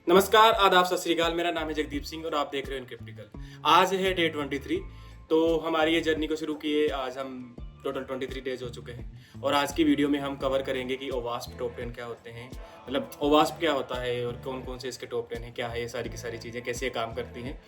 नमस्कार, आदाब, सत श्री अकाल। मेरा नाम है जगदीप सिंह और आप देख रहे हो इनक्रिप्टिकल। आज है डे 23। तो हमारी ये जर्नी को शुरू किए आज हम टोटल 23 डेज हो चुके हैं और आज की वीडियो में हम कवर करेंगे कि ओवास्प टॉप 10 क्या होते हैं, मतलब ओवास्प क्या होता है और कौन कौन से इसके टॉप 10 हैं, क्या है ये सारी की सारी चीज़ें, कैसे ये काम करती हैं।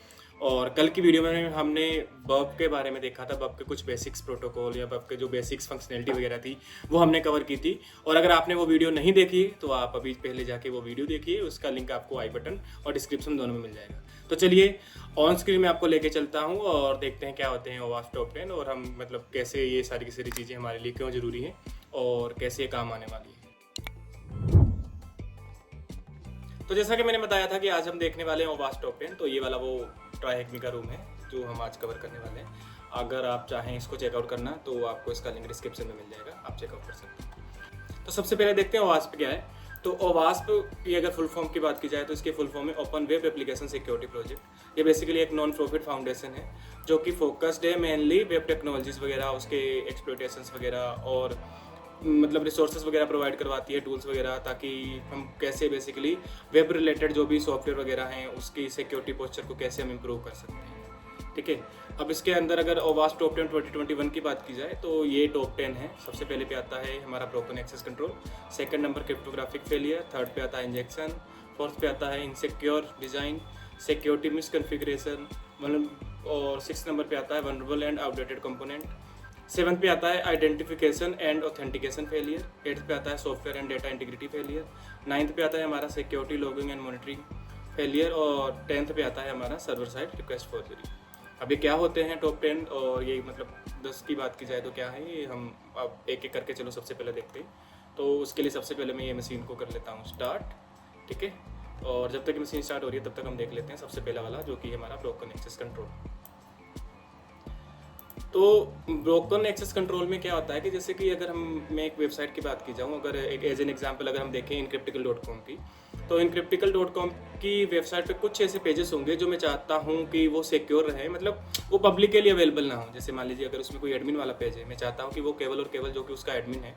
और कल की वीडियो में हमने बब के बारे में देखा था, बब के कुछ बेसिक्स प्रोटोकॉल या बब के जो बेसिक्स फंक्शनैलिटी वगैरह थी वो हमने कवर की थी। और अगर आपने वो वीडियो नहीं देखी तो आप अभी पहले जाके वो वीडियो देखिए, उसका लिंक आपको आई बटन और डिस्क्रिप्शन दोनों में मिल जाएगा। तो चलिए ऑन स्क्रीन में आपको लेके चलता हूँ और देखते हैं क्या होते हैं ओवास्प टॉप 10 और हम मतलब कैसे ये सारी की सारी चीज़ें हमारे लिए क्यों ज़रूरी हैं और कैसे ये काम आने वाली है। तो जैसा कि मैंने बताया था कि आज हम देखने वाले हैं ओवास्प टॉप 10, तो ये वाला वो ट्राईहेक्मी का रूम है जो हम आज कवर करने वाले हैं। अगर आप चाहें इसको चेकआउट करना तो आपको इसका लिंक डिस्क्रिप्शन में मिल जाएगा, आप चेकआउट कर सकते हैं। तो सबसे पहले देखते हैं ओवास्प क्या है। तो ओवास्प की अगर फुल फॉर्म की बात की जाए तो इसके फुल फॉर्म है open web application security project. ये बेसिकली एक नॉन प्रॉफिट फाउंडेशन है जो कि फोकस्ड है मेनली वेब टेक्नोलॉजीज़ वगैरह, उसके एक्सप्लोटेशंस वगैरह और मतलब रिसोर्सेज वगैरह प्रोवाइड करवाती है, टूल्स वगैरह, ताकि हम कैसे बेसिकली वेब रिलेटेड जो भी सॉफ्टवेयर वगैरह हैं उसकी सिक्योरिटी पोस्चर को कैसे हम इम्प्रूव कर सकते हैं। ठीक है, अब इसके अंदर अगर ओवास्प टॉप 10 2021 की बात की जाए तो ये टॉप 10 है। सबसे पहले पे आता है हमारा broken access control, second number cryptographic failure, third पे आता है इंजेक्शन, फोर्थ पे आता है इनसिक्योर डिज़ाइन, सिक्योरिटी मिसकॉन्फ़िगरेशन, मतलब और सिक्स नंबर पे आता है vulnerable and outdated component, seventh पे आता है identification and authentication failure, eighth pay आता है software and data integrity failure, ninth पे आता है हमारा security logging and monitoring failure और टेंथ पे आता है हमारा सर्वर साइड रिक्वेस्ट फॉरजरी। अब ये क्या होते हैं टॉप 10 और ये मतलब 10 की बात की जाए तो क्या है ये, हम अब एक एक करके चलो सबसे पहले देखते हैं। तो उसके लिए सबसे पहले मैं ये मशीन को कर लेता हूँ स्टार्ट। ठीक है, और जब तक मशीन स्टार्ट हो रही है तब तक हम देख लेते हैं सबसे पहला वाला जो कि हमारा ब्रोकन एक्सेस कंट्रोल। तो ब्रोकन एक्सेस कंट्रोल में क्या होता है कि जैसे कि अगर मैं एक वेबसाइट की बात की जाऊँ, अगर एक एज एन एग्जांपल अगर हम देखें इनक्रिप्टिकल.com की, तो इनक्रिप्टिकल.com की वेबसाइट पे कुछ ऐसे पेजेस होंगे जो मैं चाहता हूँ कि वो सिक्योर रहे, मतलब वो पब्लिक के लिए अवेलेबल ना हो। जैसे मान लीजिए अगर उसमें कोई एडमिन वाला पेज है, मैं चाहता हूँ कि वो केवल और केवल जो कि उसका एडमिन है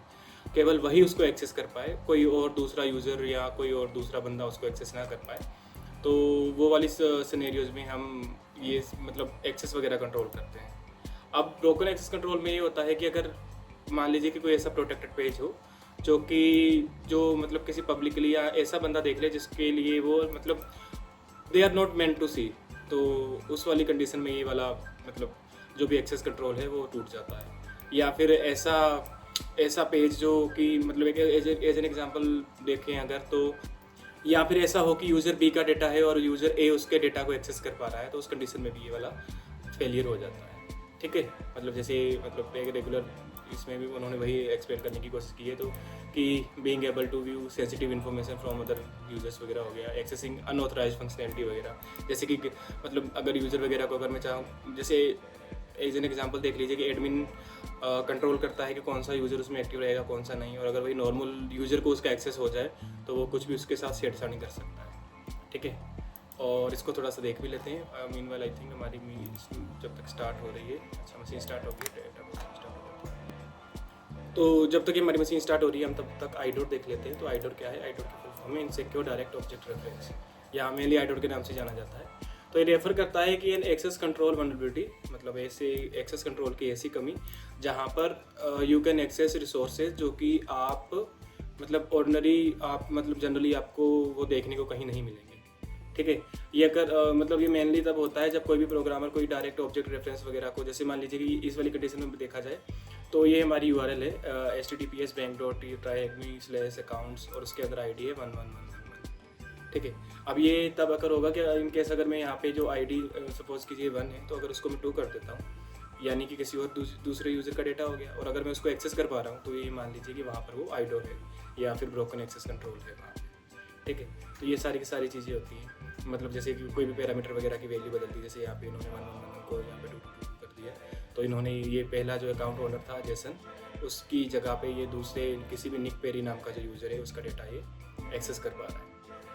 केवल वही उसको एक्सेस कर पाए, कोई और दूसरा यूज़र या कोई और दूसरा बंदा उसको एक्सेस ना कर पाए। तो वो वाली सिनेरियोज में हम ये मतलब एक्सेस वगैरह कंट्रोल करते हैं। अब ब्रोकन एक्सेस कंट्रोल में ये होता है कि अगर मान लीजिए कि कोई ऐसा प्रोटेक्टेड पेज हो जो मतलब किसी पब्लिकली या ऐसा बंदा देख ले जिसके लिए वो मतलब they are not meant to see, तो उस वाली कंडीशन में ये वाला मतलब जो भी एक्सेस कंट्रोल है वो टूट जाता है। या फिर ऐसा पेज जो कि मतलब एक एज एन एग्जांपल देखें अगर, तो या फिर ऐसा हो कि यूज़र बी का डेटा है और यूज़र ए उसके डेटा को एक्सेस कर पा रहा है, तो उस कंडीशन में भी ये वाला फेलियर हो जाता है। ठीक है, मतलब जैसे मतलब एक रेगुलर इसमें भी उन्होंने वही एक्सप्लेन करने की कोशिश की है, तो कि being able to view sensitive information from other users वगैरह हो गया, एक्सेसिंग अनऑथराइज्ड फंक्शनैलिटी वगैरह। जैसे कि मतलब अगर यूज़र वगैरह को अगर मैं चाहूँ, जैसे एज एन एग्जांपल देख लीजिए कि एडमिन कंट्रोल करता है कि कौन सा यूज़र उसमें एक्टिव रहेगा कौन सा नहीं, और अगर वही नॉर्मल यूज़र को उसका एक्सेस हो जाए तो वो कुछ भी उसके साथ छेड़छाड़ कर सकता है। ठीक है, और इसको थोड़ा सा देख भी लेते हैं। मीनवाइल आई थिंक हमारी जब तक स्टार्ट हो रही है, अच्छा मशीन स्टार्ट हो गई, तो जब तक हमारी मशीन स्टार्ट हो रही है हम तब तक आईडोर देख लेते हैं। तो आईडोर क्या है, आईडोर की फुल फॉर्म है इनसिक्योर डायरेक्ट ऑब्जेक्ट रेफरेंस, या मेनली आईडोर के नाम से जाना जाता है। तो ये रेफर करता है कि एन एक्सेस कंट्रोल वल्नरेबिलिटी, मतलब ऐसे एक्सेस कंट्रोल की ऐसी कमी जहाँ पर यू कैन एक्सेस रिसोर्सेज जो कि आप मतलब ऑर्डिनरी आप मतलब जनरली आपको वो देखने को कहीं नहीं मिलेंगे। ठीक है, ये अगर मतलब ये मेनली तब होता है जब कोई भी प्रोग्रामर कोई डायरेक्ट ऑब्जेक्ट रेफरेंस वगैरह को, जैसे मान लीजिए कि इस वाली कंडीशन में देखा जाए तो ये हमारी URL है https://bank.try.me/accounts और उसके अंदर ID है 111111। ठीक है, अब ये तब अगर होगा कि इनकेस अगर मैं यहाँ पे जो ID सपोज कीजिए 1 है, तो अगर उसको मैं 2 कर देता हूँ यानी कि किसी और दूसरे यूज़र का डेटा हो गया, और अगर मैं उसको एक्सेस कर पा रहा हूँ तो ये मान लीजिए कि वहाँ पर वो आईडोर है या फिर ब्रोकन एक्सेस कंट्रोल है वहाँ पर। ठीक है, तो ये सारी की सारी चीज़ें होती हैं, मतलब जैसे कि कोई भी पैरामीटर वगैरह की वैल्यू बदलती है, जैसे यहाँ पे इन्होंने 1111 को यहाँ पे 222 कर दिया, तो इन्होंने ये पहला जो अकाउंट ओनर था जेसन, उसकी जगह पे ये दूसरे किसी भी निक पेरी नाम का जो यूज़र है उसका डेटा ये एक्सेस कर पा रहा है।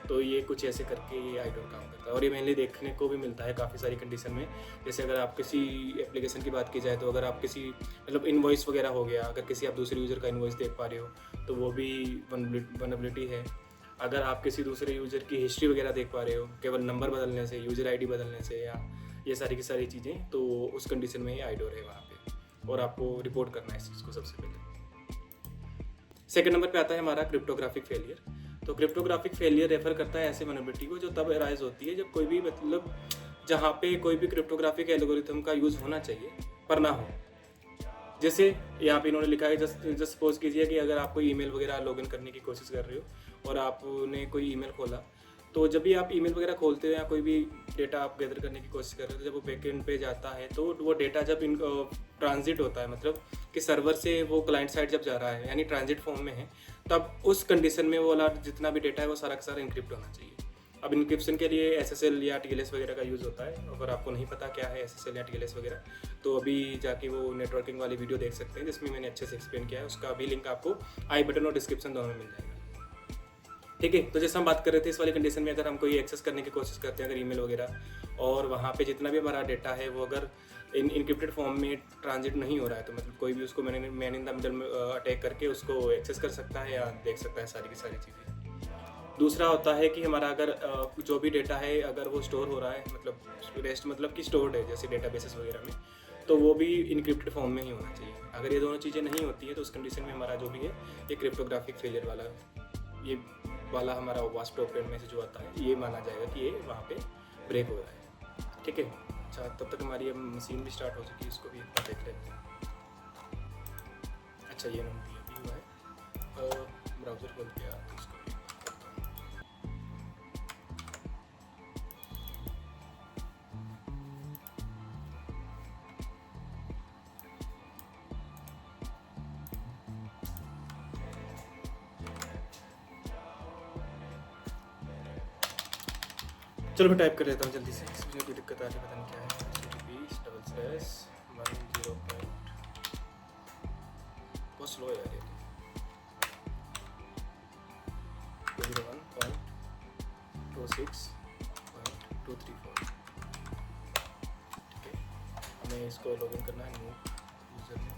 तो ये कुछ ऐसे करके ये आईडोर काम करता है, और ये मेनली देखने को भी मिलता है काफ़ी सारी कंडीशन में। जैसे अगर आप किसी एप्लीकेशन की बात की जाए तो अगर आप किसी मतलब इनवॉइस वगैरह हो गया, अगर किसी आप दूसरे यूज़र का इनवॉइस देख पा रहे हो तो वो भी वनरेबिलिटी है। अगर आप किसी दूसरे यूज़र की हिस्ट्री वगैरह देख पा रहे हो केवल नंबर बदलने से, यूज़र आईडी बदलने से, या ये सारी की सारी चीज़ें, तो उस कंडीशन में ये आइडोर है वहाँ पे, और आपको रिपोर्ट करना है इस चीज़ को सबसे पहले। सेकंड नंबर पे आता है हमारा क्रिप्टोग्राफिक फेलियर। तो क्रिप्टोग्राफिक फेलियर रेफर करता है ऐसे वल्नरेबिलिटी को जो तब अराइज होती है जब कोई भी मतलब जहाँ पे कोई भी क्रिप्टोग्राफिक एल्गोरिथम का यूज़ होना चाहिए पर ना हो। जैसे यहाँ पे इन्होंने लिखा है, जस्ट सपोज कीजिए कि अगर आप कोई ईमेल वगैरह लॉगिन करने की कोशिश कर रहे हो और आपने कोई ईमेल खोला, तो जब भी आप ईमेल वगैरह खोलते हो या कोई भी डेटा आप गैदर करने की कोशिश कर रहे हो, तो जब वो बैकएंड पे जाता है तो वो डेटा जब ट्रांजिट होता है, मतलब कि सर्वर से वो क्लाइंट साइड जब जा रहा है यानी ट्रांजिट फॉर्म में है, तब उस कंडीशन में वो वाला जितना भी डेटा है वो सारा का सारा इनक्रिप्ट होना चाहिए। अब इनक्रिप्शन के लिए SSL या TLS वगैरह का यूज़ होता है। अगर आपको नहीं पता क्या है SSL या TLS वगैरह, तो अभी जाके वो नेटवर्किंग वाली वीडियो देख सकते हैं जिसमें मैंने अच्छे से एक्सप्लेन किया है। उसका भी लिंक आपको आई बटन और डिस्क्रिप्शन दोनों में मिल जाएगा। ठीक है, तो जैसे हम बात कर रहे थे, इस वाली कंडीशन में अगर हम कोई एक्सेस करने की कोशिश करते हैं अगर ईमेल वगैरह, और वहाँ पे जितना भी हमारा डेटा है वो अगर इनक्रिप्टेड फॉर्म में ट्रांजिट नहीं हो रहा है, तो मतलब कोई भी उसको मैन इन द मिडल में अटैक करके उसको एक्सेस कर सकता है या देख सकता है सारी की सारी चीज़ें। दूसरा होता है कि हमारा अगर जो भी डेटा है अगर वो स्टोर हो रहा है, मतलब रेस्ट मतलब कि स्टोर्ड है जैसे डेटाबेसेस वगैरह में, तो वो भी इनक्रिप्टेड फॉर्म में ही होना चाहिए। अगर ये दोनों चीज़ें नहीं होती है तो उस कंडीशन में हमारा जो भी है ये क्रिप्टोग्राफिक फेलियर वाला हमारा वास्ट ओपन में से जो आता है ये माना जाएगा कि ये वहाँ पे ब्रेक हो रहा है। ठीक है, अच्छा तब तक हमारी अब मशीन भी स्टार्ट हो चुकी है, इसको भी देख लेते हैं। अच्छा ये नंबर भी हुआ है, ब्राउज़र खोल के तो इसको भी करता हूँ। चलो मैं टाइप कर लेता हूँ जल्दी से, इसमें कोई दिक्कत आ रही है पता नहीं क्या है। HTTP://10 बहुत स्लो है यार ये, 1.26.234। ठीक है, हमें इसको लॉगिन करना है न्यू यूज़र में,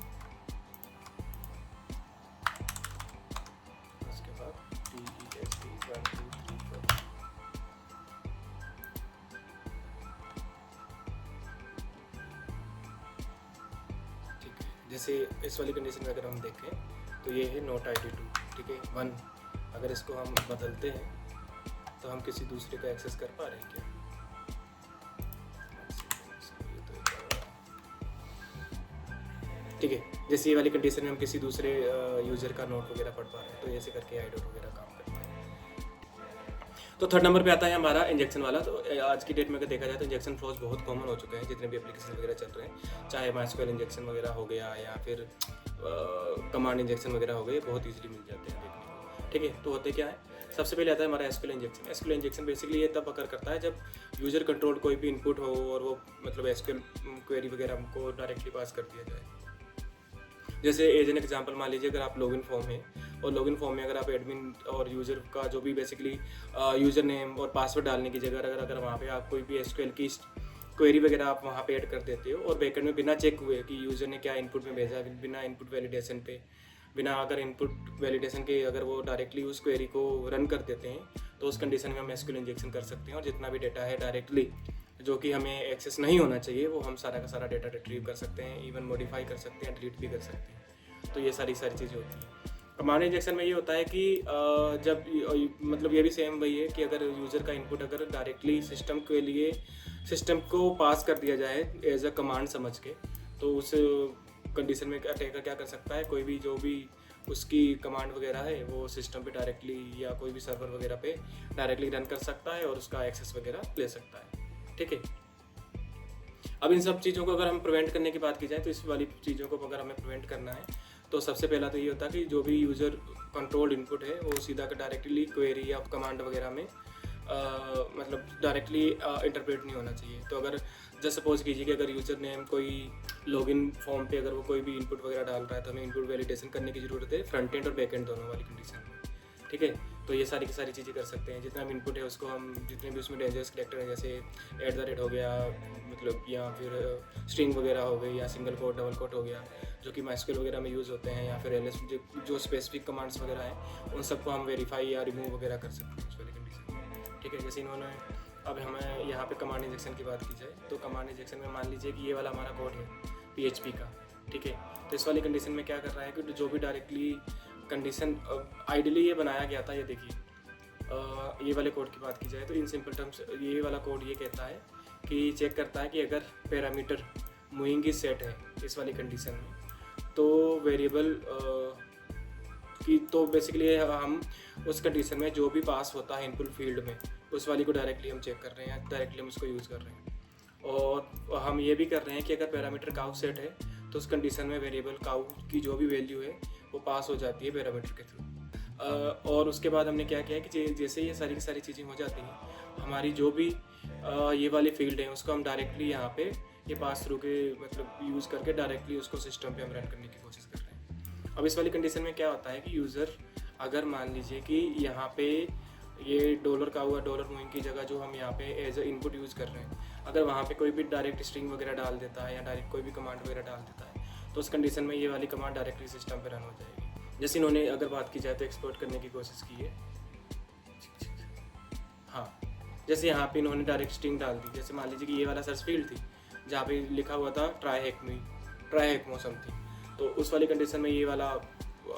उसके बाद TESP1234। जैसे इस वाली कंडीशन में अगर हम देखें तो ये है नोट ID2। ठीक है, 1। अगर इसको हम बदलते हैं तो हम किसी दूसरे का एक्सेस कर पा रहे हैं क्या? ठीक है, जैसे ये वाली कंडीशन में हम किसी दूसरे यूज़र का नोट वगैरह पढ़ पा रहे हैं, तो ऐसे करके आइडोर वगैरह काम करता है। तो थर्ड नंबर पे आता है हमारा इंजेक्शन वाला। तो आज की डेट में अगर देखा जाए तो इंजेक्शन फ्लॉज बहुत कॉमन हो चुके हैं जितने भी एप्लीकेशन वगैरह चल रहे हैं, चाहे MySQL इंजेक्शन वगैरह हो गया या फिर कमांड इंजेक्शन वगैरह हो गए, बहुत ईजिली मिल जाते हैं देखने को। ठीक है, तो होते क्या है, सबसे पहले आता है हमारा SQL injection. SQL injection basically ये तब अकर करता है जब यूज़र कंट्रोल कोई भी इनपुट हो और वो मतलब SQL क्वेरी वगैरह हमको डायरेक्टली पास कर दिया जाए। जैसे एज एन एग्जांपल मान लीजिए अगर आप लॉगिन फॉर्म है और लॉगिन फॉर्म में अगर आप एडमिन और यूज़र का जो भी बेसिकली यूज़र नेम और पासवर्ड डालने की जगह अगर वहाँ पे आप कोई भी SQL की क्वेरी वगैरह आप वहाँ पे ऐड कर देते हो और बैकएंड में बिना चेक हुए कि यूज़र ने क्या इनपुट में भेजा, बिना इनपुट वैलिडेशन पे, बिना अगर इनपुट वैलिडेशन के अगर वो डायरेक्टली उस क्वेरी को रन कर देते हैं, तो उस कंडीशन में हम SQL इंजेक्शन कर सकते हैं और जितना भी डेटा है डायरेक्टली जो कि हमें एक्सेस नहीं होना चाहिए वो हम सारा का सारा डेटा रिट्रीव कर सकते हैं, इवन मॉडिफाई कर सकते हैं, डिलीट भी कर सकते हैं। तो ये सारी चीज़ें होती हैं। कमांड इंजेक्शन में ये होता है कि जब मतलब ये भी सेम वही है कि अगर यूज़र का इनपुट अगर डायरेक्टली सिस्टम के लिए सिस्टम को पास कर दिया जाए एज अ कमांड समझ के, तो उस कंडीशन में अटैकर क्या कर सकता है, कोई भी जो भी उसकी कमांड वगैरह है वो सिस्टम पे डायरेक्टली या कोई भी सर्वर वगैरह पे डायरेक्टली रन कर सकता है और उसका एक्सेस वगैरह ले सकता है। ठीक है, अब इन सब चीज़ों को अगर हम प्रिवेंट करने की बात की जाए तो इस वाली चीज़ों को अगर हमें प्रिवेंट करना है तो सबसे पहला तो ये होता है कि जो भी यूज़र कंट्रोल्ड इनपुट है वो सीधा डायरेक्टली क्वेरी या कमांड वगैरह में मतलब डायरेक्टली इंटरप्रेट नहीं होना चाहिए। तो अगर जस्ट सपोज कीजिए कि अगर यूज़र नेम कोई लॉगिन फॉर्म पे अगर वो कोई भी इनपुट वगैरह डाल रहा है तो हमें इनपुट वैलिडेशन करने की ज़रूरत है फ्रंट एंड और बैक एंड दोनों वाली कंडीशन में। ठीक है, तो ये सारी की सारी चीज़ें कर सकते हैं। जितना भी इनपुट है उसको हम जितने भी उसमें डेंजरस कैरेक्टर हैं जैसे @ हो गया मतलब या फिर स्ट्रिंग वगैरह हो गई या सिंगल कोट डबल कोट हो गया, जो कि माइस्क्वेल वगैरह में यूज़ होते हैं, या फिर एल जो स्पेसिफिक कमांड्स वगैरह हैं उन सबको हम वेरीफाई या रिमूव वगैरह कर सकते हैं उस वाली कंडीशन में। ठीक है, जैसे इन्होंने अब हमें यहाँ पे कमांड इंजेक्शन की बात की जाए तो कमांड इंजेक्शन में मान लीजिए कि ये वाला हमारा कोड है PHP का। ठीक है, तो इस वाली कंडीशन में क्या कर रहा है कि जो भी डायरेक्टली कंडीशन आइडियली ये बनाया गया था, ये देखिए ये वाले कोड की बात की जाए तो इन सिंपल टर्म्स ये वाला कोड ये कहता है कि चेक करता है कि अगर पैरामीटर मूविंग की सेट है इस वाली कंडीशन में तो वेरिएबल की तो बेसिकली हम उस कंडीशन में जो भी पास होता है इनपुट फील्ड में उस वाली को डायरेक्टली हम चेक कर रहे हैं, डायरेक्टली हम उसको यूज़ कर रहे हैं। और हम ये भी कर रहे हैं कि अगर पैरामीटर काउ सेट है तो उस कंडीशन में वेरिएबल काउ की जो भी वैल्यू है वो पास हो जाती है पैरामीटर के थ्रू। और उसके बाद हमने क्या किया है कि जैसे ये सारी की सारी चीज़ें हो जाती हैं, हमारी जो भी ये वाली फील्ड है उसको हम डायरेक्टली यहाँ पे ये पास थ्रू के मतलब यूज़ करके डायरेक्टली उसको सिस्टम पे हम रन करने की कोशिश कर रहे हैं। अब इस वाली कंडीशन में क्या होता है कि यूज़र अगर मान लीजिए कि यहाँ पे ये डॉलर का हुआ डॉलर मूविंग की जगह जो हम यहाँ पे एज ए इनपुट यूज़ कर रहे हैं, अगर वहाँ पे कोई भी डायरेक्ट स्ट्रिंग वगैरह डाल देता है या डायरेक्ट कोई भी कमांड वगैरह डाल देता है तो उस कंडीशन में ये वाली कमांड डायरेक्टली सिस्टम पे रन हो जाएगी। जैसे इन्होंने अगर बात की जाए तो एक्सपोर्ट करने की कोशिश की है, हाँ जैसे यहाँ पे इन्होंने डायरेक्ट स्ट्रिंग डाल दी। जैसे मान लीजिए कि ये वाला सर्च फील्ड थी जहाँ पे लिखा हुआ था ट्राई हैक मो समथिंग, तो उस वाली कंडीशन में ये वाला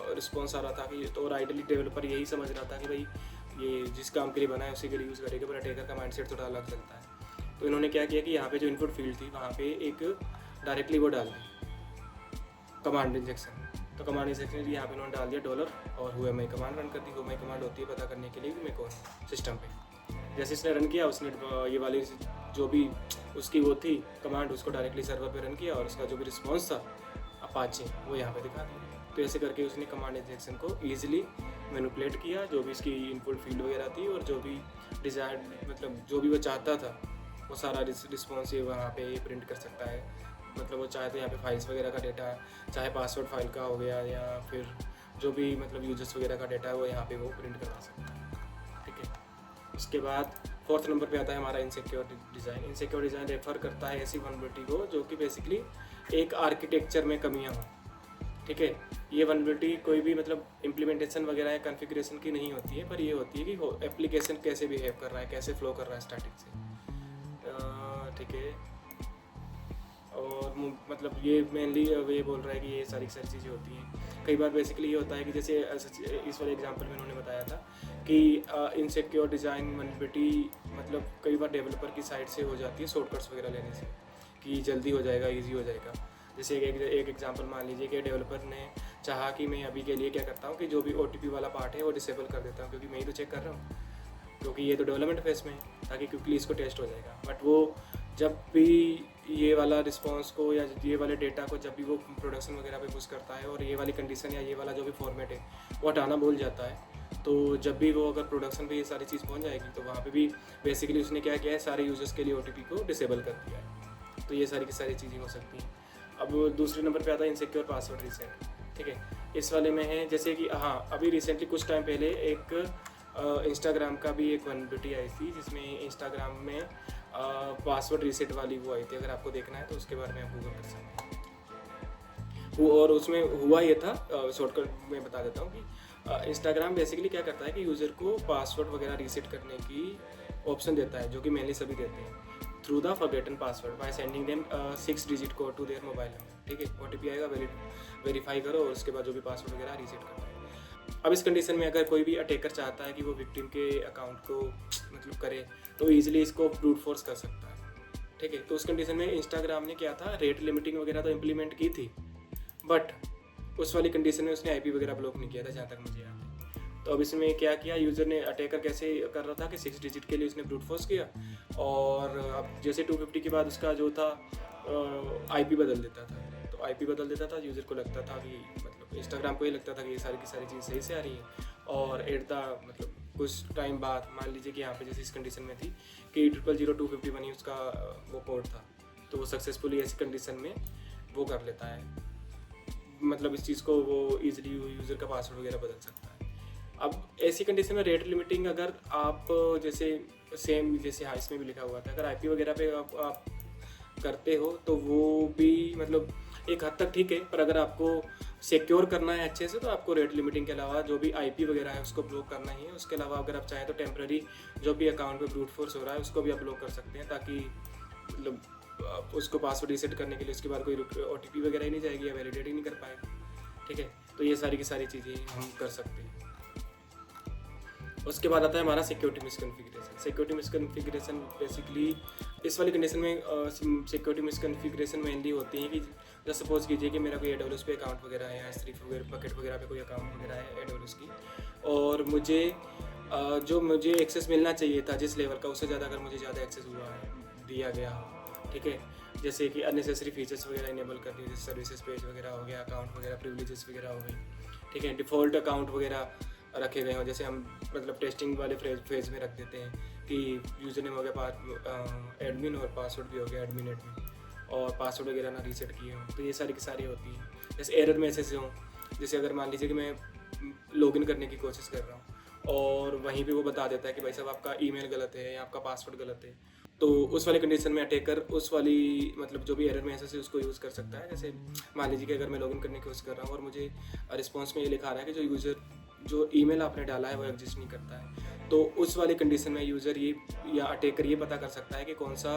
रिस्पॉन्स आ रहा था कि तो आइडियली डेवलपर यही समझ रहा था कि भाई ये जिस काम के लिए बना है उसी के लिए यूज़ करेगा, पर अटैकर का माइंडसेट थोड़ा अलग चलता है। तो इन्होंने क्या किया कि यहाँ पे जो इनपुट फील्ड थी वहाँ पे एक डायरेक्टली वो डाल दी कमांड इंजेक्शन। तो कमांड इंजेक्शन यहाँ पे उन्होंने डाल दिया डॉलर और हुए मैं कमांड रन कर दी। हुए मैं कमांड होती है पता करने के लिए कि मैं कौन सिस्टम पे। जैसे इसने रन किया उसने ये वाली जो भी उसकी वो थी कमांड उसको डायरेक्टली सर्वर पे रन किया और उसका जो भी रिस्पॉन्स था अपाचे वो यहाँ पे दिखा दिया। तो ऐसे करके उसने कमांड इंजेक्शन को ईजिली मैनिपुलेट किया, जो भी इसकी इनपुट फील्ड वगैरह थी और जो भी डिजायर्ड मतलब जो भी वो चाहता था वो सारा रिस्पॉन्स ये वहाँ पे प्रिंट कर सकता है। मतलब वो चाहे तो यहाँ पे फाइल्स वगैरह का डेटा चाहे पासवर्ड फाइल का हो गया या फिर जो भी मतलब यूजर्स वगैरह का डेटा है वो यहाँ पे वो प्रिंट करवा सकता है। ठीक है, उसके बाद 4th नंबर पे आता है हमारा insecure design. Insecure design refer करता है ऐसी वनबिलिटी को जो कि बेसिकली एक आर्किटेक्चर में कमियाँ हों। ठीक है, ये वनबिलिटी कोई भी मतलब इम्प्लीमेंटेशन वगैरह या कॉन्फ़िगरेशन की नहीं होती है, पर ये होती है कि वो एप्लीकेशन कैसे बिहेव कर रहा है, कैसे फ्लो कर रहा है स्टार्टिंग से। ठीक है, और मतलब ये मेनली ये बोल रहा है कि ये सारी चीज़ें होती हैं। कई बार बेसिकली ये होता है कि जैसे इस वाले एग्जांपल में उन्होंने बताया था कि इनसिक्योर डिज़ाइन वनबिलिटी मतलब कई बार डेवलपर की साइड से हो जाती है शॉर्टकट्स वगैरह लेने से कि जल्दी हो जाएगा, ईजी हो जाएगा। जैसे एक एग्जांपल मान लीजिए कि डेवलपर ने चाहा कि मैं अभी के लिए क्या करता हूँ कि जो भी OTP वाला पार्ट है वो डिसेबल कर देता हूँ क्योंकि मैं ही तो चेक कर रहा हूँ, क्योंकि ये तो डेवलपमेंट फेस में है ताकि क्विकली इसको टेस्ट हो जाएगा। बट वो जब भी ये वाला रिस्पॉन्स को या ये वाले डेटा को जब भी वो प्रोडक्शन वगैरह पे पुश करता है और ये वाली कंडीशन या ये वाला जो भी फॉर्मेट है वो हटाना भूल जाता है, तो जब भी वो अगर प्रोडक्शन पे ये सारी चीज़ पहुंच जाएगी तो वहाँ पे भी बेसिकली उसने क्या किया है सारे यूजर्स के लिए OTP को डिसेबल कर दिया है। तो ये सारी की सारी चीज़ें हो सकती हैं। अब दूसरे नंबर पे आता है इनसिक्योर पासवर्ड रीसेट। ठीक है, इस वाले में है जैसे कि हाँ अभी रिसेंटली कुछ टाइम पहले एक इंस्टाग्राम का भी एक वनबिलिटी आई थी जिसमें इंस्टाग्राम में पासवर्ड रीसेट वाली वो आई थी। अगर आपको देखना है तो उसके बारे में आप गूगल कर सकते हैं। और उसमें हुआ ये था, शॉर्टकट में बता देता हूँ कि इंस्टाग्राम बेसिकली क्या करता है कि यूज़र को पासवर्ड वगैरह रीसेट करने की ऑप्शन देता है, जो कि मेनली सभी देते हैं, through the forgotten password by sending them 6 digit code to their mobile number. ठीक है, OTP आएगा, वेरीफाई करो और उसके बाद जो भी पासवर्ड वगैरह रीसेट करो। अब इस कंडीशन में अगर कोई भी अटैकर चाहता है कि वो विक्टिम के अकाउंट को मतलब करे तो ईजिली इसको ब्रूट फोर्स कर सकता है। ठीक है, तो उस कंडीशन में इंस्टाग्राम ने क्या था रेट लिमिटिंग वगैरह तो इम्प्लीमेंट की थी, बट उस वाली कंडीशन में उसने IP वगैरह ब्लॉक नहीं किया था जहाँ तक मुझे याद है। तो अब इसमें क्या किया यूज़र ने, अटैकर कैसे कर रहा था कि 6 डिजिट के लिए उसने ब्रूट फोर्स किया और अब जैसे 250 के बाद उसका जो था IP बदल देता था। तो IP बदल देता था, यूज़र को लगता था कि मतलब इंस्टाग्राम को ये लगता था कि ये सारी की सारी चीज़ सही से आ रही है, और एट द मतलब कुछ टाइम बाद मान लीजिए कि यहाँ पे जैसे इस कंडीशन में थी कि 000251 ही उसका वो कोड था, तो वो सक्सेसफुली ऐसी कंडीशन में वो कर लेता है, मतलब इस चीज़ को वो ईजिली यूज़र का पासवर्ड वगैरह बदल सकता है। अब ऐसी कंडीशन में रेट लिमिटिंग अगर आप जैसे सेम जैसे इसमें भी लिखा हुआ था, अगर IP वगैरह पे आप करते हो तो वो भी मतलब एक हद तक ठीक है, पर अगर आपको सिक्योर करना है अच्छे से तो आपको रेट लिमिटिंग के अलावा जो भी आईपी वगैरह है उसको ब्लॉक करना ही है। उसके अलावा अगर आप चाहें तो टेम्प्रेरी जो भी अकाउंट पे ब्रूट फोर्स हो रहा है उसको भी आप ब्लॉक कर सकते हैं, ताकि मतलब उसको पासवर्ड रीसेट करने के लिए उसके बाद कोई ओटीपी वगैरह ही नहीं जाएगी या वैलिडेट ही नहीं कर पाएगा। ठीक है, तो ये सारी की सारी चीज़ें हम कर सकते हैं। उसके बाद आता है हमारा security misconfiguration. Security misconfiguration basically इस वाली कंडीशन में सिक्योरिटी मिसकॉन्फ़िगरेशन मेनली होती है कि जैसे सपोज कीजिए कि मेरा कोई एडब्ल्यूएस पे अकाउंट वगैरह है या S3 वगैरह बकेट वगैरह पे कोई अकाउंट वगैरह है एडब्ल्यूएस की, और मुझे जो मुझे एक्सेस मिलना चाहिए था जिस लेवल का, उससे ज़्यादा अगर मुझे ज़्यादा एक्सेस हुआ है, दिया गया हो, ठीक है, जैसे कि अननेसेसरी फीचर्स वगैरह इनेबल कर दिए, जैसे सर्विसेज पेज वगैरह हो गया, अकाउंट वगैरह प्रिविलेजेस वगैरह हो गई, ठीक है, डिफ़ॉल्ट अकाउंट वगैरह रखे गए हों, जैसे हम मतलब टेस्टिंग वाले फेज में रख देते हैं कि यूज़र नेम हो गया एडमिन और पासवर्ड भी हो गया एडमिन और पासवर्ड वगैरह ना रीसेट किए हों, तो ये सारी की सारी होती है। जैसे एरर मैसेज हों, जैसे अगर मान लीजिए कि मैं लॉगिन करने की कोशिश कर रहा हूँ और वहीं पे वो बता देता है कि भाई साहब आपका ईमेल गलत है या आपका पासवर्ड गलत है, तो उस वाली कंडीशन में अटैकर उस वाली मतलब जो भी एरर मैसेज है उसको यूज़ कर सकता है। जैसे मान लीजिए कि अगर मैं लॉगिन करने की कोशिश कर रहा हूँ और मुझे रिस्पॉन्स में ये लिखा रहा है कि जो ईमेल आपने डाला है वो एग्जिस्ट नहीं करता है, तो उस वाली कंडीशन में यूज़र ये या अटैकर ये पता कर सकता है कि कौन सा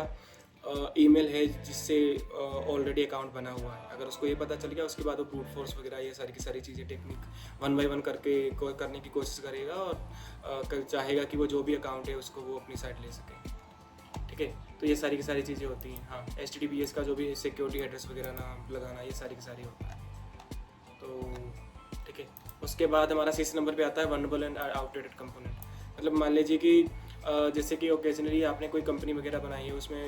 ईमेल है जिससे ऑलरेडी अकाउंट बना हुआ है। अगर उसको ये पता चल गया उसके बाद वो ब्रूट फोर्स वगैरह ये सारी की सारी चीज़ें टेक्निक 1 बाय 1 करने की कोशिश करेगा और चाहेगा कि वो जो भी अकाउंट है उसको वो अपनी साइड ले सके। ठीक है, तो ये सारी की सारी चीज़ें होती हैं। हाँ, HTTPS का जो भी सिक्योरिटी एड्रेस वगैरह ना लगाना, ये सारी की सारी होता है। तो ठीक है, उसके बाद हमारा 6 नंबर पे आता है वल्नरेबल एंड आउटडेटेड कंपोनेंट। मतलब मान लीजिए कि जैसे कि ओकेजनली आपने कोई कंपनी वगैरह बनाई है, उसमें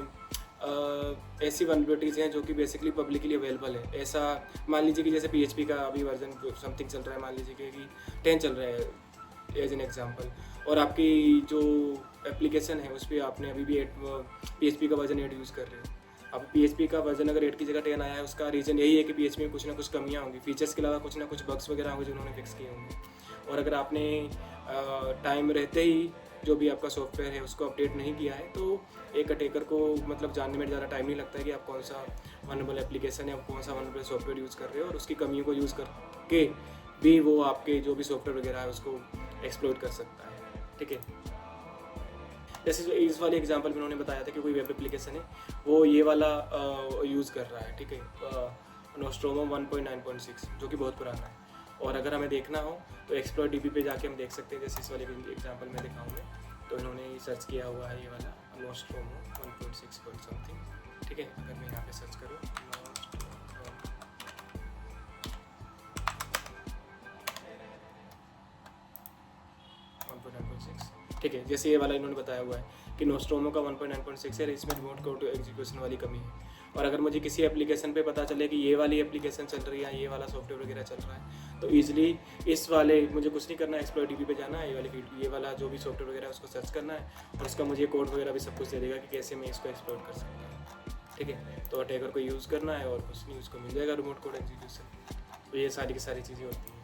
ऐसी वल्नरेबिलिटीज़ हैं जो कि बेसिकली पब्लिकली अवेलेबल है। ऐसा मान लीजिए कि जैसे PHP का अभी वर्जन समथिंग चल रहा है, मान लीजिए कि 10 चल रहा है एज एन एग्जांपल, और आपकी जो एप्लीकेशन है उस पर आपने अभी भी PHP का वर्जन 8 यूज़ कर रहे हो। अब PHP का वर्जन अगर 8 की जगह 10 आया है, उसका रीज़न यही है कि PHP में कुछ ना कुछ कमियां होंगी, फीचर्स के अलावा कुछ ना कुछ बग्स वगैरह होंगे जो उन्होंने फिक्स किए होंगे। और अगर आपने टाइम रहते ही जो भी आपका सॉफ्टवेयर है उसको अपडेट नहीं किया है, तो एक अटैकर को मतलब जानने में ज़्यादा टाइम नहीं लगता है कि आप कौन सा वल्नरेबल एप्लीकेशन है, आप कौन सा वल्नरेबल सॉफ्टवेयर यूज़ कर रहे हो, और उसकी कमियों को यूज़ करके भी वो आपके जो भी सॉफ्टवेयर वगैरह है उसको एक्सप्लॉइट कर सकता है। ठीक है, जैसे इस वाले एग्जांपल में उन्होंने बताया था कि कोई वेब एप्लीकेशन है वो ये वाला यूज़ कर रहा है, ठीक है, नोस्ट्रोमो 1.9.6 जो कि बहुत पुराना है। और अगर हमें देखना हो तो एक्सप्लॉइट DB पे जाके हम देख सकते हैं, जैसे इस वाले एग्जांपल में दिखाऊंगे, तो इन्होंने सर्च किया हुआ है ये वाला नोस्ट्रोमो 1.6 पॉइंट समथिंग। ठीक है, अगर मैं यहाँ पे सर्च करूँ 1.9.6, ठीक है, जैसे ये वाला इन्होंने बताया हुआ है कि नोस्ट्रोमो का 1.9.6 है, इसमें रिमोट कोड एग्जीक्यूशन वाली कमी है। और अगर मुझे किसी एप्लीकेशन पे पता चले कि ये वाली एप्लीकेशन चल रही है, ये वाला सॉफ्टवेयर वगैरह चल रहा है, तो ईजिली इस वाले मुझे कुछ नहीं करना है, एक्सप्लॉइट DB पे जाना है, ये वाला जो भी सॉफ्टवेयर वगैरह है उसको सर्च करना है, और उसका मुझे कोड वगैरह भी सब कुछ दे देगा कि कैसे मैं इसको एक्सप्लॉइट कर सकता हूँ। ठीक है, तो अटैकर को यूज़ करना है और कुछ नहीं, उसको मिल जाएगा रिमोट कोड एग्जीक्यूशन। तो ये सारी की सारी चीज़ें होती हैं।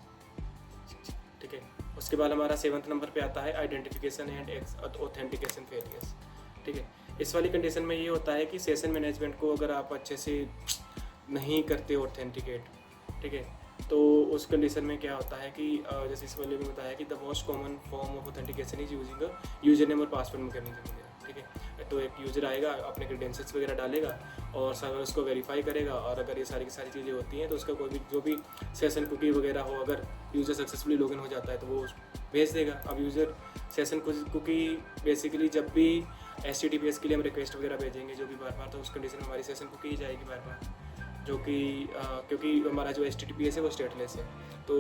ठीक है, उसके बाद हमारा 7th नंबर पे आता है आइडेंटिफिकेशन एंड ऑथेंटिकेशन फेलियर्स। ठीक है, इस वाली कंडीशन में ये होता है कि सेशन मैनेजमेंट को अगर आप अच्छे से नहीं करते ऑथेंटिकेट, ठीक है, तो उस कंडीशन में क्या होता है कि जैसे इस वाले में बताया कि the most common form of authentication is using a user name और पासवर्ड मैकेनिज्म वगैरह। ठीक है, तो एक यूज़र आएगा, अपने क्रेडेंशियल्स वगैरह डालेगा और सर्वर उसको वेरीफाई करेगा, और अगर ये सारी की सारी चीज़ें होती हैं तो उसका कोई भी जो भी सेशन कुकी वगैरह हो, अगर यूज़र सक्सेसफुली लॉगिन हो जाता है तो वो भेज देगा। अब यूज़र सेशन कुकी बेसिकली जब भी HTTPS के लिए हम रिक्वेस्ट वगैरह भेजेंगे जो भी बार, तो उस कंडीशन में हमारी सेशन कुकी ही जाएगी बार, जो कि क्योंकि हमारा जो HTTPS है वो स्टेटलेस है। तो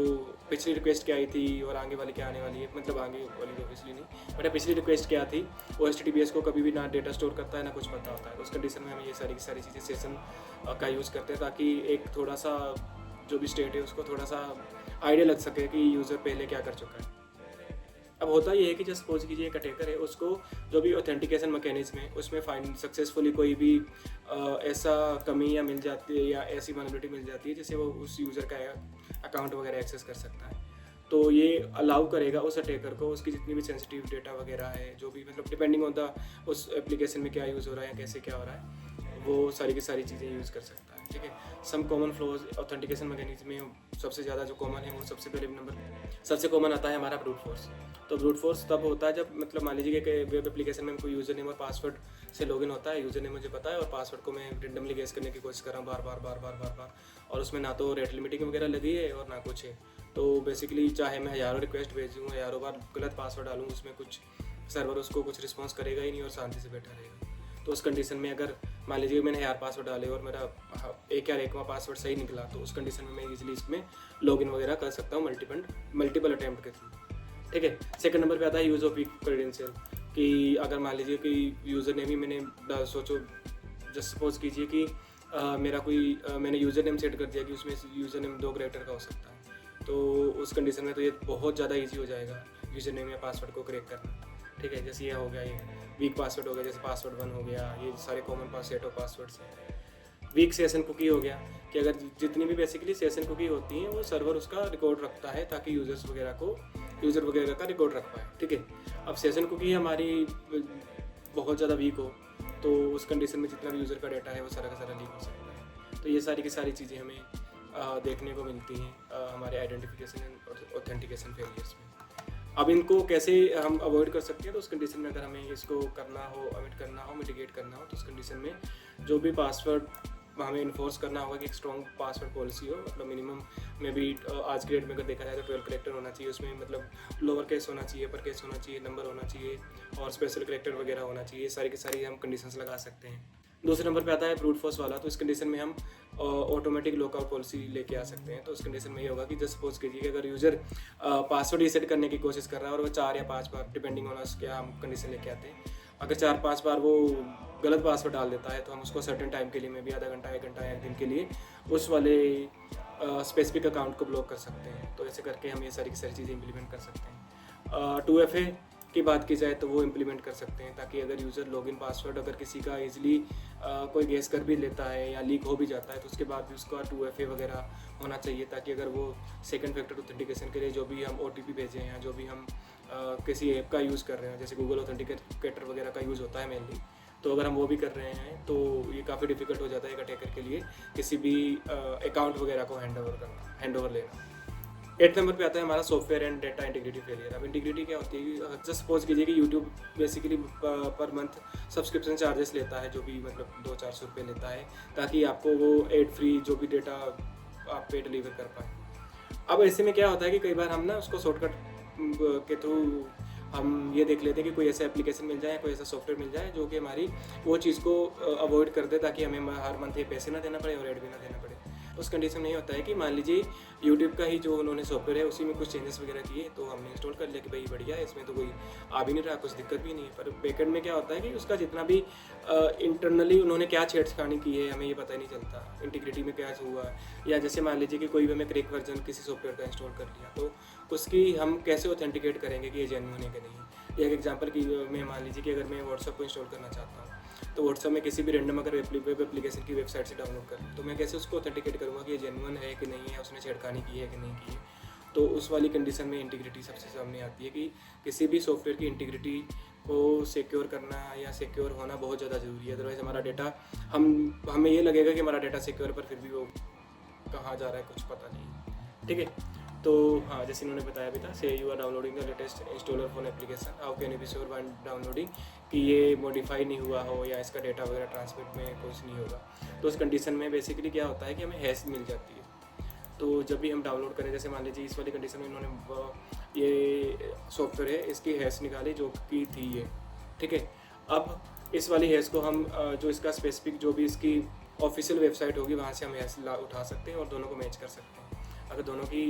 पिछली रिक्वेस्ट क्या आई थी और आगे वाली क्या आने वाली है, मतलब आगे वाली ऑब्वियसली नहीं, बट पिछली रिक्वेस्ट क्या थी, वो HTTPS को कभी भी ना डेटा स्टोर करता है ना कुछ पता होता है। तो उस कंडीशन में हम ये सारी की सारी चीज़ें सेशन का यूज़ करते हैं, ताकि एक थोड़ा सा जो भी स्टेट है उसको थोड़ा सा आइडिया लग सके कि यूज़र पहले क्या कर चुका है। अब होता ये है कि जब सपोज कीजिए एक अटैकर है, उसको जो भी ऑथेंटिकेशन मैकेनिज्म है उसमें फाइंड सक्सेसफुली कोई भी ऐसा कमी या मिल जाती है या ऐसी वल्नरेबिलिटी मिल जाती है जिससे वो उस यूज़र का अकाउंट वगैरह एक्सेस कर सकता है, तो ये अलाउ करेगा उस अटैकर को उसकी जितनी भी सेंसिटिव डेटा वगैरह है, जो भी मतलब डिपेंडिंग ऑन द उस एप्लीकेशन में क्या यूज़ हो रहा है या कैसे क्या हो रहा है, वो सारी की सारी चीज़ें यूज़ कर सकता है, ठीक है। Some common flows authentication mechanism में सबसे ज़्यादा जो कॉमन है वो सबसे पहले नंबर सबसे कॉमन आता है हमारा ब्रूट फोर्स। तो ब्रूट फोर्स तब होता है जब मतलब मान लीजिए कि वेब एप्लीकेशन में कोई यूज़र नेम और पासवर्ड से लॉगिन होता है, यूज़र नेम मुझे पता है और पासवर्ड को मैं रेंडमली गेस करने की कोशिश कर रहा हूँ बार बार, और उसमें ना तो रेट लिमिटिंग वगैरह लगी है और ना कुछ है। तो बेसिकली चाहे मैं हज़ारों रिक्वेस्ट भेजूँ, हज़ारों बार गलत पासवर्ड डालूँ, उसमें कुछ सर्वर उसको कुछ रिस्पॉन्स करेगा ही नहीं और शांति से बैठा रहेगा। तो उस कंडीशन में अगर मान लीजिए मैंने 1000 पासवर्ड डाले और मेरा एक पासवर्ड सही निकला, तो उस कंडीशन में मैं इजीली इसमें लॉगिन वगैरह कर सकता हूँ मल्टीपल अटैम्प्ट के थ्रू, ठीक है। सेकंड नंबर पे आता है यूज़ ऑफ वीक क्रेडेंशियल, कि अगर मान लीजिए कि यूज़र नेम ही मैंने सोचो, जस्ट सपोज कीजिए कि मैंने यूज़र नेम सेट कर दिया कि उसमें यूज़र नेम 2 कैरेक्टर का हो सकता है, तो उस कंडीशन में तो ये बहुत ज़्यादा ईजी हो जाएगा यूज़र नेम या पासवर्ड को क्रैक करना, ठीक है। जैसे ये हो गया, ये वीक पासवर्ड हो गया, जैसे पासवर्ड 1 हो गया, ये सारे कॉमन सेट ऑफ पासवर्ड्स हैं। वीक सेशन कुकी हो गया कि अगर जितनी भी बेसिकली सेशन कुकी होती हैं वो सर्वर उसका रिकॉर्ड रखता है ताकि यूज़र वगैरह का रिकॉर्ड रख पाए, ठीक है। अब सेशन कुकी हमारी बहुत ज़्यादा वीक हो तो उस कंडीशन में जितना भी यूज़र का डाटा है वो सारा का सारा लीक हो सकता है। तो ये सारी की सारी चीज़ें हमें देखने को मिलती हैं हमारे आइडेंटिफिकेशन एंड ऑथेंटिकेशन फेलियर्स में। अब इनको कैसे हम अवॉइड कर सकते हैं, तो उस कंडीशन में अगर हमें इसको करना हो, अवॉइड करना हो, मिटिगेट करना हो, तो उस कंडीशन में जो भी पासवर्ड हमें इन्फोर्स करना होगा कि एक स्ट्रॉन्ग पासवर्ड पॉलिसी हो, मतलब मिनिमम में भी आज के डेट में अगर देखा जाए तो 12 कैरेक्टर होना चाहिए, उसमें मतलब लोअर केस होना चाहिए, अपर केस होना चाहिए, नंबर होना चाहिए और स्पेशल कैरेक्टर वगैरह होना चाहिए। सारी की सारी हम कंडीशंस लगा सकते हैं। दूसरे नंबर पे आता है ब्रूट फोर्स वाला, तो इस कंडीशन में हम ऑटोमेटिक लॉकआउट पॉलिसी लेके आ सकते हैं। तो उस कंडीशन में ये होगा कि जस्ट सपोज कीजिए कि अगर यूज़र पासवर्ड रीसेट करने की कोशिश कर रहा है और वो 4 या 5 बार डिपेंडिंग ऑन उस क्या हम कंडीशन लेके आते हैं, अगर 4-5 बार वो गलत पासवर्ड डाल देता है तो हम उसको सर्टेन टाइम के लिए में भी आधा घंटा, 1 घंटा या 1 दिन के लिए उस वाले स्पेसिफिक अकाउंट को ब्लॉक कर सकते हैं। तो ऐसे करके हम ये सारी की सारी चीज़ें इम्प्लीमेंट कर सकते हैं। 2FA की बात की जाए तो वो इम्प्लीमेंट कर सकते हैं ताकि अगर यूज़र लॉगिन पासवर्ड अगर किसी का ईजिली कोई गेस कर भी लेता है या लीक हो भी जाता है तो उसके बाद भी उसका 2FA वगैरह होना चाहिए, ताकि अगर वो सेकंड फैक्टर ऑथेंटिकेशन के लिए जो भी हम OTP भेजें या जो भी हम किसी ऐप का यूज़ कर रहे हैं, जैसे गूगल ऑथेंटिकेटर वगैरह का यूज़ होता है मेनली, तो अगर हम वो भी कर रहे हैं तो ये काफ़ी डिफिकल्ट हो जाता है एक अटैकर के लिए किसी भी अकाउंट वगैरह को हैंड ओवर लेना। 8 नंबर पे आता है हमारा software and data integrity failure. अब इंटीग्रिटी क्या होती है, जस्ट सपोज कीजिए कि YouTube basically per month subscription charges लेता है, जो भी मतलब 200-400 रुपये लेता है, ताकि आपको वो एड फ्री जो भी डेटा आप पे डिलीवर कर पाए। अब ऐसे में क्या होता है कि कई बार हम ना उसको शॉर्टकट के थ्रू हम ये देख लेते हैं कि कोई ऐसा एप्लीकेशन मिल जाए, कोई ऐसा सॉफ्टवेयर मिल जाए जो कि हमारी वो चीज़ को अवॉइड कर दे, ताकि हमें हर मंथ ये पैसे ना देना पड़े और ऐड भी ना देना पड़े। उस कंडीशन में ये होता है कि मान लीजिए यूट्यूब का ही जो उन्होंने सॉफ्टवेयर है उसी में कुछ चेंजेस वगैरह किए तो हमने इंस्टॉल कर लिया कि भाई बढ़िया है, इसमें तो कोई आ भी नहीं रहा, कुछ दिक्कत भी नहीं है। पर बैकएंड में क्या होता है कि उसका जितना भी इंटरनली उन्होंने क्या छेड़छाड़ी की है हमें ये पता ही नहीं चलता, इंटीग्रिटी में क्या हुआ। या जैसे मान लीजिए कि कोई भी हमें क्रैक वर्जन किसी सॉफ्टवेयर का इंस्टॉल कर लिया तो उसकी हम कैसे ऑथेंटिकेट करेंगे कि ये जेन्युइन है कि नहीं है। एक एग्जांपल की मैं मान लीजिए कि अगर मैं व्हाट्सएप को इंस्टॉल करना चाहता हूँ तो व्हाट्सएप में किसी भी रैंडम अगर वेब एप्लीकेशन की वेबसाइट से डाउनलोड करूँ तो मैं कैसे उसको ऑथेंटिकेट करूँगा कि ये जेन्युइन है कि नहीं है, उसने छेड़खानी की है कि नहीं की है। तो उस वाली कंडीशन में इंटीग्रिटी सबसे सामने आती है कि किसी भी सॉफ्टवेयर की इंटीग्रिटी को सिक्योर करना या सिक्योर होना बहुत ज़्यादा ज़रूरी है। अदरवाइज़ हमारा डेटा हमें ये लगेगा कि हमारा डेटा सिक्योर, पर फिर भी वो कहाँ जा रहा है कुछ पता नहीं, ठीक है। तो हाँ, जैसे इन्होंने बताया भी था, say you are downloading the latest installer phone application, how can you be sure while downloading कि ये मॉडिफाई नहीं हुआ हो या इसका डेटा वगैरह ट्रांसमिट में कुछ नहीं होगा। तो उस कंडीशन में बेसिकली क्या होता है कि हमें हैश मिल जाती है। तो जब भी हम डाउनलोड करें, जैसे मान लीजिए इस वाली कंडीशन में इन्होंने ये सॉफ्टवेयर है इसकी हैश निकाली जो कि थी ये, ठीक है। अब इस वाली हैश को हम जो इसका स्पेसिफिक जो भी इसकी ऑफिशियल वेबसाइट होगी वहाँ से हम हैश उठा सकते हैं और दोनों को मैच कर सकते हैं। अगर दोनों की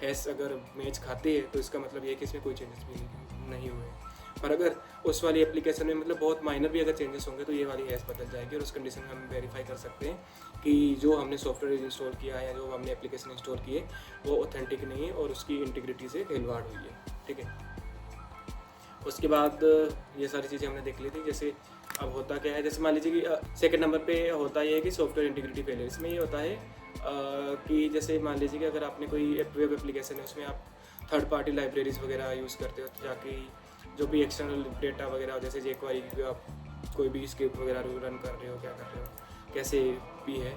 हैश अगर मैच खाते हैं तो इसका मतलब ये है कि इसमें कोई चेंजेस भी नहीं हुए। पर अगर उस वाली एप्लीकेशन में मतलब बहुत माइनर भी अगर चेंजेस होंगे तो ये वाली हैश बदल जाएगी और उस कंडीशन में हम वेरीफाई कर सकते हैं कि जो हमने सॉफ्टवेयर इंस्टॉल किया है या जो हमने एप्लीकेशन इंस्टॉल की है वो ऑथेंटिक नहीं है और उसकी इंटीग्रिटी से खिलवाड़ हुई है, ठीक है। उसके बाद ये सारी चीज़ें हमने देख ली थी। जैसे अब होता क्या है, जैसे मान लीजिए कि सेकंड नंबर पे होता ये है कि सॉफ्टवेयर इंटीग्रिटी फेलियर। इसमें ये होता है कि जैसे मान लीजिए कि अगर आपने कोई वेब एप्लीकेशन है उसमें आप थर्ड पार्टी लाइब्रेरीज वगैरह यूज़ करते हो, तो जाके जो भी एक्सटर्नल डेटा वगैरह जैसे jQuery आप कोई भी स्क्रिप्ट वगैरह रन कर रहे हो, क्या कर रहे हो, कैसे भी है।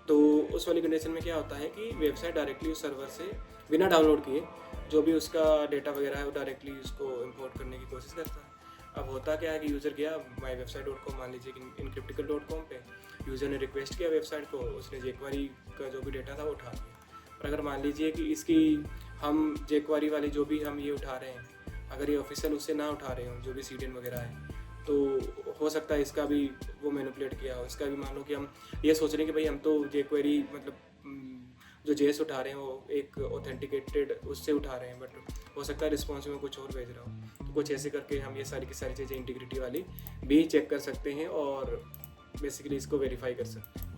तो उस वाली कंडीशन में क्या होता है कि वेबसाइट डायरेक्टली उस सर्वर से बिना डाउनलोड किए जो भी उसका डेटा वगैरह है वो डायरेक्टली उसको इंपोर्ट करने की कोशिश करता है। अब होता क्या है कि यूज़र गया mywebsite.com, मान लीजिए कि इनक्रिप्टिकल.com पे यूज़र ने रिक्वेस्ट किया वेबसाइट को, उसने jQuery का जो भी डेटा था वो उठा लिया। और अगर मान लीजिए कि इसकी हम jQuery वाली जो भी हम ये उठा रहे हैं, अगर ये ऑफिशियल उससे ना उठा रहे हो जो भी CDN वगैरह है, तो हो सकता है इसका भी वो मैनिपुलेट किया हो। इसका भी मान लो कि हम ये सोच रहे हैं कि भाई हम तो jQuery मतलब जो JS उठा रहे हैं वो एक ऑथेंटिकेटेड उससे उठा रहे हैं, बट हो सकता है रिस्पॉन्स में कुछ और भेज रहा हूँ। तो कुछ ऐसे करके हम ये सारी की सारी चीज़ें इंटीग्रिटी वाली भी चेक कर सकते हैं और बेसिकली इसको वेरीफाई कर सकते हैं।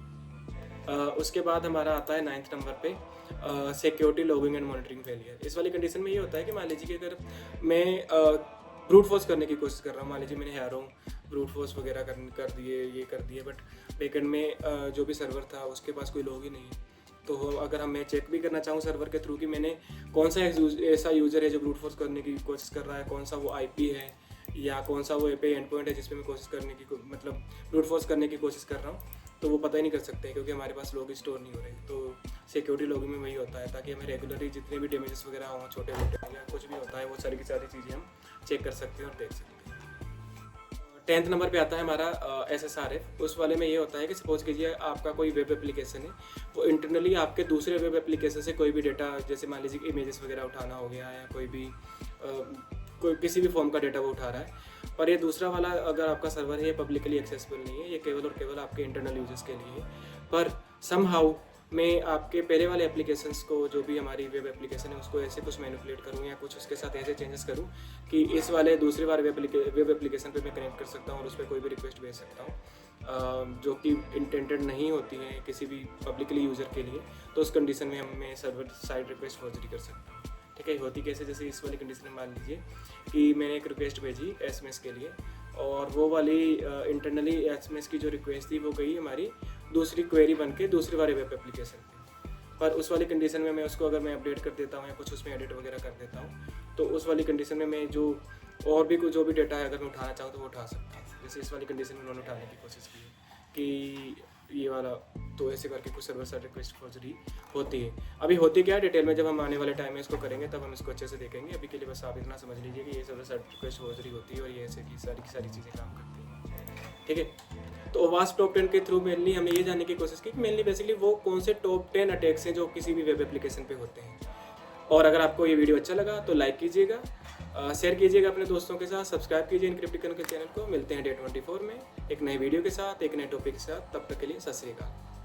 उसके बाद हमारा आता है 9th नंबर पे security logging and monitoring failure. इस वाली कंडीशन में ये होता है कि मान लीजिए कि अगर मैं ब्रूट फोर्स करने की कोशिश कर रहा हूँ, मान लीजिए मैंने हैरों ब्रूट फोर्स वगैरह कर दिए, ये कर दिए, बट बैकएंड में जो भी सर्वर था उसके पास कोई लॉग ही नहीं है। तो अगर मैं चेक भी करना चाहूँ सर्वर के थ्रू कि मैंने कौन सा ऐसा यूज़र है जो ब्रूट फोर्स करने की कोशिश कर रहा है, कौन सा वो IP है या कौन सा वो API एंड पॉइंट है जिस पे मैं कोशिश करने की मतलब ब्रूट फोर्स करने की कोशिश कर रहा हूँ, तो वो पता ही नहीं कर सकते क्योंकि हमारे पास लॉग स्टोर नहीं हो रहे। तो सिक्योरिटी लॉगिंग में वही होता है ताकि हमें रेगुलरली जितने भी डैमेजेस वगैरह हों, छोटे मोटे या कुछ भी होता है, वो सारी की सारी चीज़ें हम चेक कर सकते हैं और देख सकते हैं। 10th नंबर पे आता है हमारा SSRF। उस वाले में ये होता है कि सपोज कीजिए आपका कोई वेब एप्लीकेशन है, वो इंटरनली आपके दूसरे वेब एप्लीकेशन से कोई भी डेटा, जैसे मान लीजिए इमेजेस वगैरह उठाना हो गया या कोई किसी भी फॉर्म का डेटा वो उठा रहा है, पर ये दूसरा वाला अगर आपका सर्वर है ये पब्लिकली एक्सेसिबल नहीं है, ये केवल और केवल आपके इंटरनल यूजर्स के लिए है। पर समहाउ मैं आपके पहले वाले एप्लीकेशंस को, जो भी हमारी वेब एप्लीकेशन है, उसको ऐसे कुछ मैनिपुलेट करूँ या कुछ उसके साथ ऐसे चेंजेस करूँ कि इस वाले दूसरे वाले वेब एप्लीकेशन पे मैं कनेक्ट कर सकता हूँ और उस पर कोई भी रिक्वेस्ट भेज सकता हूँ जो कि इंटेंटेड नहीं होती है किसी भी पब्लिकली यूज़र के लिए। तो उस कंडीशन में मैं सर्वर साइड रिक्वेस्ट फॉरवर्ड कर सकता हूँ। ठीक है, होती कैसे, जैसे इस वाली कंडीशन में मान लीजिए कि मैंने एक रिक्वेस्ट भेजी SMS के लिए और वो वाली इंटरनली SMS की जो रिक्वेस्ट थी वो गई हमारी दूसरी क्वेरी बन के दूसरे वाले वेब एप्लीकेशन पे। पर उस वाली कंडीशन में मैं उसको अगर मैं अपडेट कर देता हूँ या कुछ उसमें एडिट वगैरह कर देता हूँ, तो उस वाली कंडीशन में मैं जो और भी कुछ जो भी डेटा है अगर मैं उठाना चाहूँ तो वो उठा सकता हूँ। जैसे इस वाली कंडीशन में उन्होंने उठाने की कोशिश की कि ये वाला, तो ऐसे करके कुछ सर्वर साइड रिक्वेस्ट फॉरवर्ड होती है। अभी होती क्या है डिटेल में जब हम आने वाले टाइम में इसको करेंगे तब हम इसको अच्छे से देखेंगे। अभी के लिए बस आप इतना समझ लीजिए कि ये सर्वर साइड रिक्वेस्ट फॉरवर्ड होती है और ये ऐसे की सारी चीज़ें काम करती हैं। ठीक है, तो वास्ट टॉप 10 के थ्रू मेनली हमने ये जानने की कोशिश की कि मेनली बेसिकली वो कौन से टॉप 10 अटैक्स हैं जो किसी भी वेब एप्लीकेशन पे होते हैं। और अगर आपको ये वीडियो अच्छा लगा तो लाइक कीजिएगा, शेयर कीजिएगा अपने दोस्तों के साथ, सब्सक्राइब कीजिए इनक्रिप्टिकल के चैनल को। मिलते हैं डे 24 में एक नए वीडियो के साथ, एक नए टॉपिक के साथ। तब तक के लिए सत श्री अकाल।